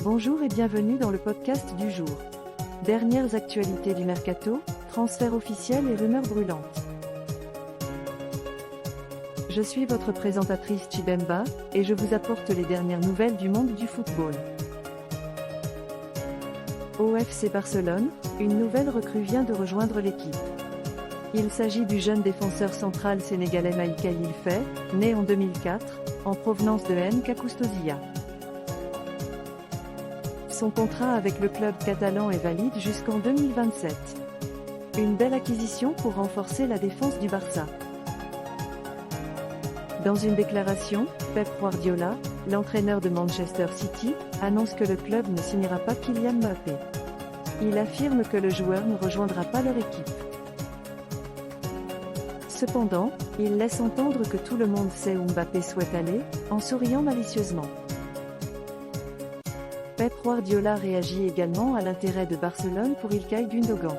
Bonjour et bienvenue dans le podcast du jour. Dernières actualités du mercato, transferts officiels et rumeurs brûlantes. Je suis votre présentatrice Chibemba, et je vous apporte les dernières nouvelles du monde du football. Au FC Barcelone, une nouvelle recrue vient de rejoindre l'équipe. Il s'agit du jeune défenseur central sénégalais Maïka Ilfay, né en 2004, en provenance de NK Custodia. Son contrat avec le club catalan est valide jusqu'en 2027. Une belle acquisition pour renforcer la défense du Barça. Dans une déclaration, Pep Guardiola, l'entraîneur de Manchester City, annonce que le club ne signera pas Kylian Mbappé. Il affirme que le joueur ne rejoindra pas leur équipe. Cependant, il laisse entendre que tout le monde sait où Mbappé souhaite aller, en souriant malicieusement. Pep Guardiola réagit également à l'intérêt de Barcelone pour Ilkay Gundogan.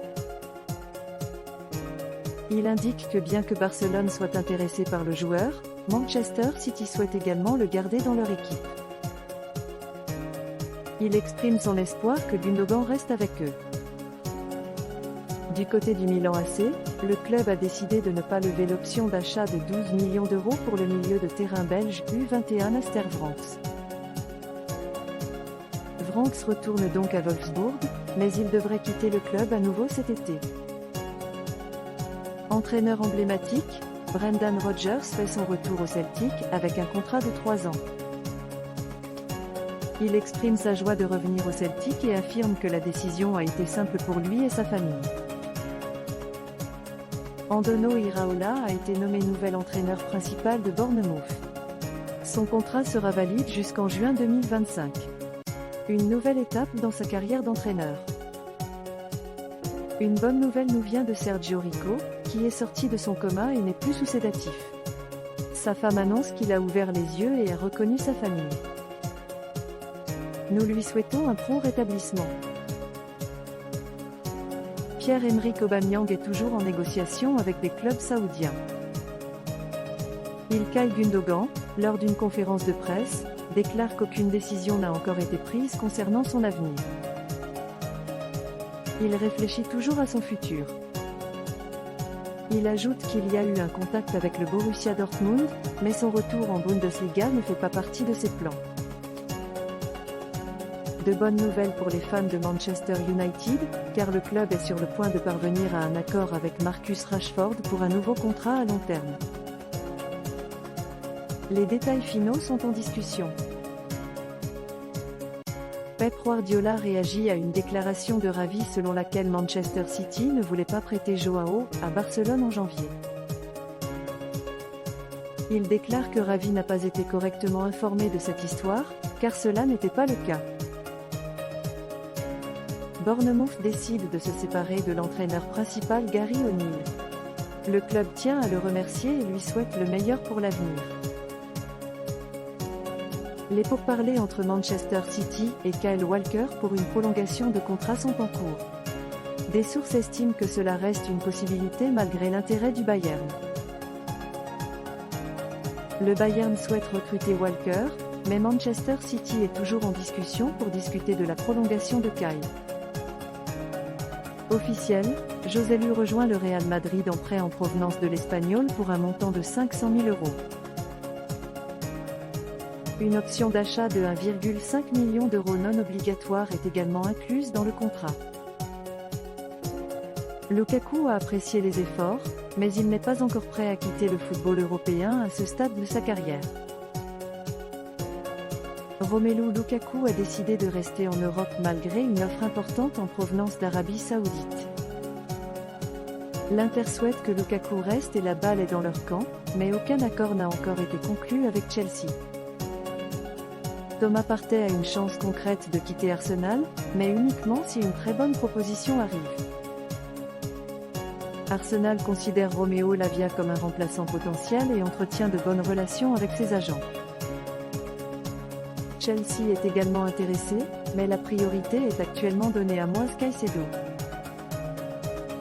Il indique que bien que Barcelone soit intéressé par le joueur, Manchester City souhaite également le garder dans leur équipe. Il exprime son espoir que Gundogan reste avec eux. Du côté du Milan AC, le club a décidé de ne pas lever l'option d'achat de 12 millions d'euros pour le milieu de terrain belge U21 Aster Vranckx. Vranckx retourne donc à Wolfsburg, mais il devrait quitter le club à nouveau cet été. Entraîneur emblématique, Brendan Rodgers fait son retour au Celtic avec un contrat de 3 ans. Il exprime sa joie de revenir au Celtic et affirme que la décision a été simple pour lui et sa famille. Andoni Iraola a été nommé nouvel entraîneur principal de Bournemouth. Son contrat sera valide jusqu'en juin 2025. Une nouvelle étape dans sa carrière d'entraîneur. Une bonne nouvelle nous vient de Sergio Rico, qui est sorti de son coma et n'est plus sous sédatif. Sa femme annonce qu'il a ouvert les yeux et a reconnu sa famille. Nous lui souhaitons un prompt rétablissement. Pierre-Emerick Aubameyang est toujours en négociation avec des clubs saoudiens. Ilkay Gundogan, lors d'une conférence de presse, déclare qu'aucune décision n'a encore été prise concernant son avenir. Il réfléchit toujours à son futur. Il ajoute qu'il y a eu un contact avec le Borussia Dortmund, mais son retour en Bundesliga ne fait pas partie de ses plans. De bonnes nouvelles pour les fans de Manchester United, car le club est sur le point de parvenir à un accord avec Marcus Rashford pour un nouveau contrat à long terme. Les détails finaux sont en discussion. Pep Guardiola réagit à une déclaration de Ravi selon laquelle Manchester City ne voulait pas prêter Joao à Barcelone en janvier. Il déclare que Ravi n'a pas été correctement informé de cette histoire, car cela n'était pas le cas. Bournemouth décide de se séparer de l'entraîneur principal Gary O'Neill. Le club tient à le remercier et lui souhaite le meilleur pour l'avenir. Les pourparlers entre Manchester City et Kyle Walker pour une prolongation de contrat sont en cours. Des sources estiment que cela reste une possibilité malgré l'intérêt du Bayern. Le Bayern souhaite recruter Walker, mais Manchester City est toujours en discussion pour discuter de la prolongation de Kyle. Officiel, Joselu rejoint le Real Madrid en prêt en provenance de l'Espagnol pour un montant de 500 000 €. Une option d'achat de 1,5 million d'euros non obligatoire est également incluse dans le contrat. Lukaku a apprécié les efforts, mais il n'est pas encore prêt à quitter le football européen à ce stade de sa carrière. Romelu Lukaku a décidé de rester en Europe malgré une offre importante en provenance d'Arabie Saoudite. L'Inter souhaite que Lukaku reste et la balle est dans leur camp, mais aucun accord n'a encore été conclu avec Chelsea. Thomas Partey a une chance concrète de quitter Arsenal, mais uniquement si une très bonne proposition arrive. Arsenal considère Romeo Lavia comme un remplaçant potentiel et entretient de bonnes relations avec ses agents. Chelsea est également intéressé, mais la priorité est actuellement donnée à Moïse Caicedo.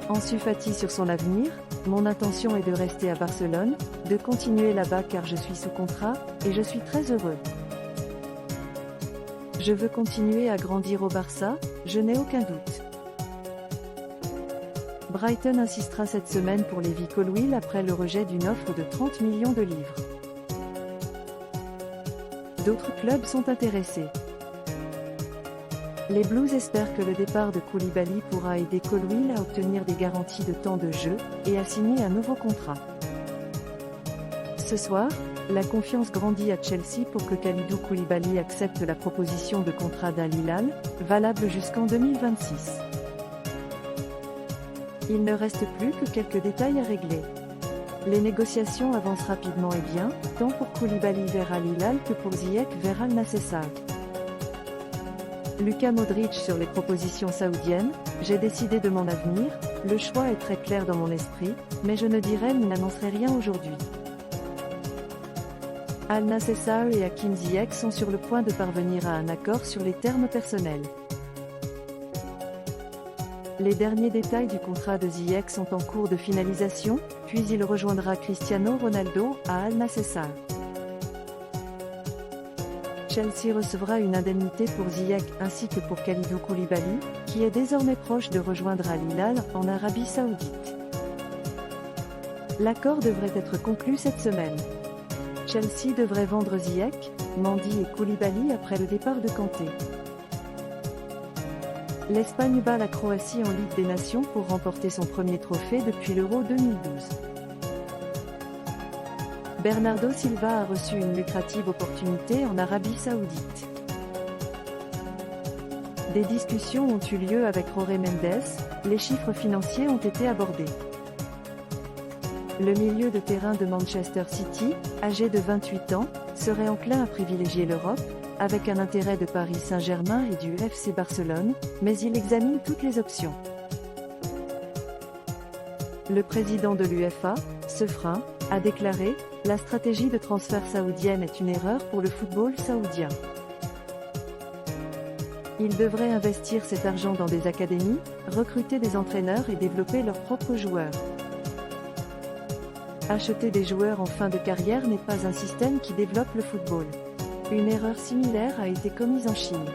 Ansu Fati sur son avenir, mon intention est de rester à Barcelone, de continuer là-bas car je suis sous contrat, et je suis très heureux. Je veux continuer à grandir au Barça, je n'ai aucun doute. Brighton insistera cette semaine pour Levi Colwill après le rejet d'une offre de 30 millions de livres. D'autres clubs sont intéressés. Les Blues espèrent que le départ de Koulibaly pourra aider Colwill à obtenir des garanties de temps de jeu et à signer un nouveau contrat. Ce soir, la confiance grandit à Chelsea pour que Kalidou Koulibaly accepte la proposition de contrat d'Al Hilal, valable jusqu'en 2026. Il ne reste plus que quelques détails à régler. Les négociations avancent rapidement et bien, tant pour Koulibaly vers Al Hilal que pour Ziyech vers Al Nassr. Luka Modric sur les propositions saoudiennes, j'ai décidé de mon avenir, le choix est très clair dans mon esprit, mais je ne dirai ni n'annoncerai rien aujourd'hui. Al Nassr et Hakim Ziyech sont sur le point de parvenir à un accord sur les termes personnels. Les derniers détails du contrat de Ziyech sont en cours de finalisation, puis il rejoindra Cristiano Ronaldo à Al Nassr. Chelsea recevra une indemnité pour Ziyech ainsi que pour Kalidou Koulibaly, qui est désormais proche de rejoindre Al Hilal en Arabie Saoudite. L'accord devrait être conclu cette semaine. Chelsea devrait vendre Ziyech, Mendy et Koulibaly après le départ de Kanté. L'Espagne bat la Croatie en Ligue des Nations pour remporter son premier trophée depuis l'Euro 2012. Bernardo Silva a reçu une lucrative opportunité en Arabie Saoudite. Des discussions ont eu lieu avec Jorge Mendes, les chiffres financiers ont été abordés. Le milieu de terrain de Manchester City, âgé de 28 ans, serait enclin à privilégier l'Europe, avec un intérêt de Paris Saint-Germain et du FC Barcelone, mais il examine toutes les options. Le président de l'UEFA, Sefrin, a déclaré « La stratégie de transfert saoudienne est une erreur pour le football saoudien. Ils devraient investir cet argent dans des académies, recruter des entraîneurs et développer leurs propres joueurs. Acheter des joueurs en fin de carrière n'est pas un système qui développe le football. Une erreur similaire a été commise en Chine.